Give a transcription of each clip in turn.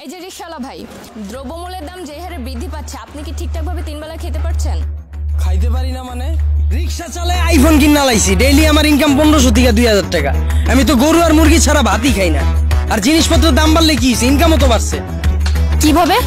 এই যে রিকশাওয়ালা ভাই, দ্রব্যমূল্যের দাম যে হারে বৃদ্ধি পাচ্ছে, আপনি কি ঠিকঠাকভাবে 3 বেলা খেতে পারছেন? খাইতে পারি না মানে? রিকশা চালায় আইফোন কিনা লাইছি, ডেইলি আমার ইনকাম 1500 থেকে 2000 টাকা। আমি তো গরু আর মুরগি ছাড়া ভাতই খাই না। আর জিনিসপত্রের দাম বাড়লে কি ইনকামও তো বাড়ছে। কিভাবে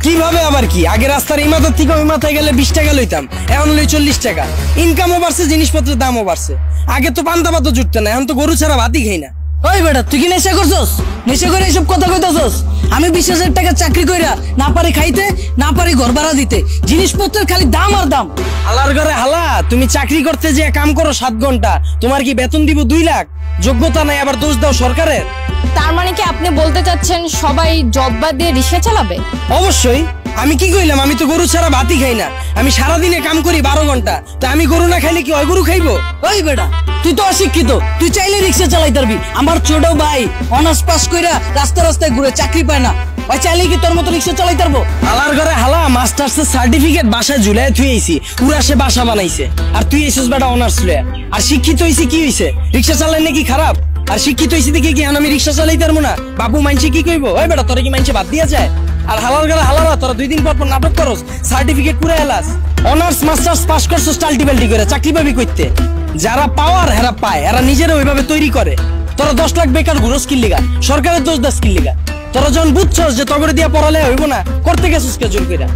কিভাবে আবার কি? আগে রাস্তার এই মাথার থেকে ওই মাথায় গেলে 20 টাকা লইতাম, এখন লই 40 টাকা। ইনকামও বাড়ছে, জিনিসপত্রের দামও বাড়ছে। আগে তো পান্তা ভাতও জুটতো না, এখন তো গরু ছাড়া ভাতই খাই না। ওই বেটা, তুই কি নেশা করছস? নেশা করে এসব কথা কইতাছস? আমি 20,000 টাকা চাকরি কইরা না পারি খাইতে, না পারি ঘর ভাড়া দিতে, জিনিসপত্রের খালি দাম আর দাম। হালার ঘরে হালা, তুমি চাকরি করতে যে কাম করো 7 ঘন্টা, তোমার কি বেতন দিব 2 লাখ? যোগ্যতা নাই, আবার দোষ দাও সরকারের। তার মানে কি আপনি বলতে চাচ্ছেন সবাই জব বাদ দিয়ে রিকশা চালাবে? অবশ্যই। আমি কি কইলাম? আমি তো গরু ছাড়া ভাতই খাই না। আমি সারাদিনে কাম করি 12 ঘন্টা, তা আমি গরু না খাইলে কি ওই গরু খাইবো? ওই বেটা, তুই তো অশিক্ষিত, তুই চাইলে রিকশা চালাইতে পারবি। আমার ছোট ভাই অনার্স পাস কইরা রাস্তা রাস্তায় ঘুরে চাকরি পায় না, ওই চাইলে কি তোর মতো রিকশা চালাইতে পারবো? হালার ঘরে হালা, মাস্টার্সের সার্টিফিকেট বাসায় ঝুলাই থুই আইছি, পুরা সে বাসা বানাইছে। আর তুই এসেছিস বেটা অনার্স লয়ে। আর শিক্ষিত হইছি কি হইছে? রিকশা চালাই নাকি খারাপ? আর শিক্ষিত হইছি দেখি কি আমি রিকশা চালাইতে পারবো না? বাবু মাইনছে কি কইবো? ওই বেটা, তোরা কি মাইনছে বাদ দিয়া যায়? আর হালার ঘরে হালারা, তোরা 2 দিন পর পর নাটক করস, সার্টিফিকেট পুরা এলাস। অনার্স মাস্টার্স পাস করছস টাল্টিবাল্টি করে, চাকরি পাবি কইতে? যারা পাওয়ার হেরা পায়, এরা নিজেরা ওইভাবে তৈরি করে। তোরা 10 লাখ বেকার ঘুরস কি লিগা? সরকারের দোষ দাস কি লিগা? তোরা যখন বুঝছস যে তগরে দিয়া পড়ালে হইব না, করতে গেছিস কে জোর কইরা?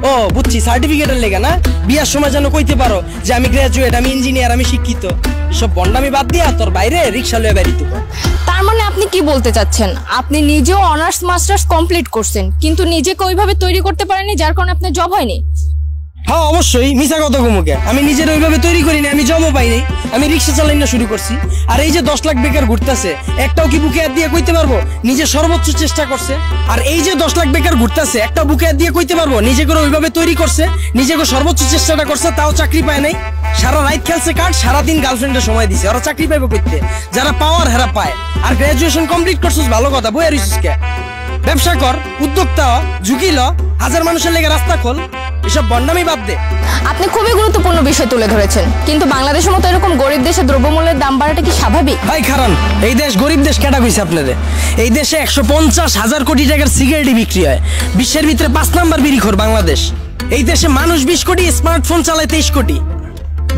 ও বুঝছি, সার্টিফিকেটের লেগা না? বিয়ার সময় যেন কইতে পারো যে আমি গ্রাজুয়েট, আমি ইঞ্জিনিয়ার, আমি শিক্ষিত। এসব বন্ডামি বাদ দিয়া তোর বাইরে রিকশা লয়ে বেরিতে কর। তার মানে আপনি কি বলতে চাচ্ছেন, আপনি নিজেও অনার্স মাস্টার্স কমপ্লিট করছেন, কিন্তু নিজেকে ওইভাবে তৈরি করতে পারেননি, যার কারণে আপনার জব হয়নি? হ্যাঁ অবশ্যই, মিছা কথা কমুকে। আমি নিজের ওইভাবে তৈরি করিনি, আমি জবও পাইনি, আমি রিকশা চালাই না শুরু করছি। আর এই যে 10 লাখ বেকার ঘুরতেছে, একটাও কি বুকে হাত দিয়ে কইতে পারবো নিজে সর্বোচ্চ চেষ্টা করছে? আর এই যে 10 লাখ বেকার ঘুরতেছে, একটা বুকে হাত দিয়ে কইতে পারবো নিজে করে ওইভাবে তৈরি করছে, নিজেকে সর্বোচ্চ চেষ্টাটা করছে, তাও চাকরি পায় নাই? সারা রাত খেলছে কার্ড, সারাদিন গার্লফ্রেন্ডের সময় দিছে, ওরা চাকরি পাইবো করতে? যারা পাওয়ার হেরা পায়। আর গ্রাজুয়েশন কমপ্লিট করছিস, ভালো কথা, বই আর কে? ব্যবসা কর, উদ্যোক্তা হ, ঝুঁকি ল, 1000 মানুষের লেগে রাস্তা খোল, এসব বন্ডামি বাদ দে। আপনি খুবই গুরুত্বপূর্ণ বিষয় তুলে ধরেছেন, কিন্তু বাংলাদেশের মতো এরকম গরিব দেশে দ্রব্যমূল্যের দাম বাড়াটা কি স্বাভাবিক? ভাই খারান, এই দেশ গরিব দেশ কেটা কইছে আপনাদের? এই দেশে 150,000 কোটি টাকার সিগারেটই বিক্রি হয়। বিশ্বের ভিতরে 5 নাম্বার বিড়িখোর বাংলাদেশ। এই দেশে মানুষ 20 কোটি, স্মার্টফোন চালায় 23 কোটি,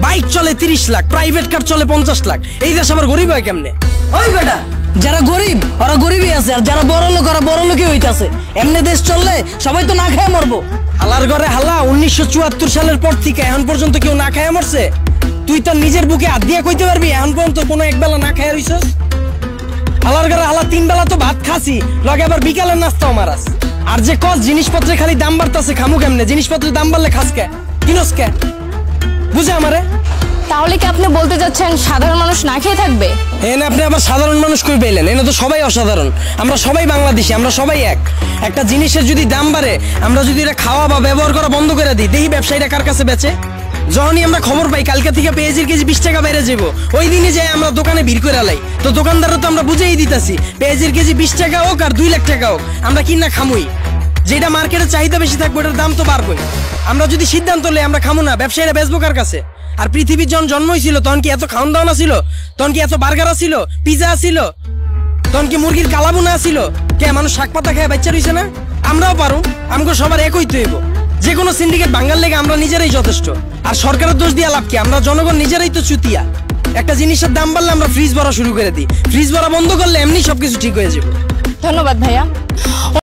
বাইক চলে 30 লাখ, প্রাইভেট কার চলে 50 লাখ। এই দেশ আবার গরিব হয় কেমনে? ওই বেটা, যারা গরিব ওরা গরিবই আছে, আর যারা বড় লোক ওরা বড় লোকই হইতাছে। এমনি দেশ চললে সবাই তো না খেয়ে মরবো। হালার ঘরে হালা, 1974 সালের পর থেকে এখন পর্যন্ত কেউ না খায় মরছে? তুই তোর নিজের বুকে হাত দিয়ে কইতে পারবি এখন পর্যন্ত কোনো একবেলা না খায় রইছস? হালার ঘরে হালা, 3 বেলা তো ভাত খাসি, লগে আবার বিকালের নাস্তাও মারাস। আর যে কস জিনিসপত্রে খালি দাম বাড়তাছে, খামু কেমনে? জিনিসপত্রের দাম বাড়লে খাস কে, কিনস কে? বুঝে আমারে? তাহলে কি আপনি বলতে চাচ্ছেন সাধারণ মানুষ না খেয়ে থাকবে? এনে আপনি আবার সাধারণ মানুষ কই পেলেন? এনে তো সবাই অসাধারণ, আমরা সবাই বাংলাদেশি, আমরা সবাই এক। একটা জিনিসের যদি দাম বাড়ে, আমরা যদি এটা খাওয়া বা ব্যবহার করা বন্ধ করে দিই, দেখি ব্যবসায়ীরা কার কাছে বেচে। যখনই আমরা খবর পাই কালকে থেকে পেঁয়াজের কেজি 20 টাকা বেড়ে যাবো, ওই দিনই যাই আমরা দোকানে ভিড় করে লাই। তো দোকানদাররা তো আমরা বুঝেই দিতেছি, পেঁয়াজের কেজি 20 টাকা হোক আর 2 লাখ টাকা হোক, আমরা কিনা খামুই। যেটা মার্কেটে চাহিদা বেশি থাকবে, ওটার দাম তো বাড়বেই। আমরা যদি সিদ্ধান্ত লই আমরা খামু না, ব্যবসায়ীরা বেচবো কার কাছে? আর পৃথিবীর যখন জন্ম হয়েছিল তখন কি এত খাওয়ান দাওয়ান ছিল? তখন কি এত বার্গার ছিল, পিজা ছিল? তখন কি মুরগির কালাবুনা ছিল? কে মানুষ শাক পাতা খায় বাচ্চা রইছে না? আমরাও পারুম, আমাকে সবার একই তো হইব। যে কোনো সিন্ডিকেট ভাঙার লেগে আমরা নিজেরাই যথেষ্ট। আর সরকারের দোষ দিয়া লাভ কি? আমরা জনগণ নিজেরাই তো চুতিয়া। একটা জিনিসের দাম বাড়লে আমরা ফ্রিজ ভরা শুরু করে দিই, ফ্রিজ ভরা বন্ধ করলে এমনি সবকিছু ঠিক হয়ে যাবে। ধন্যবাদ ভাইয়া।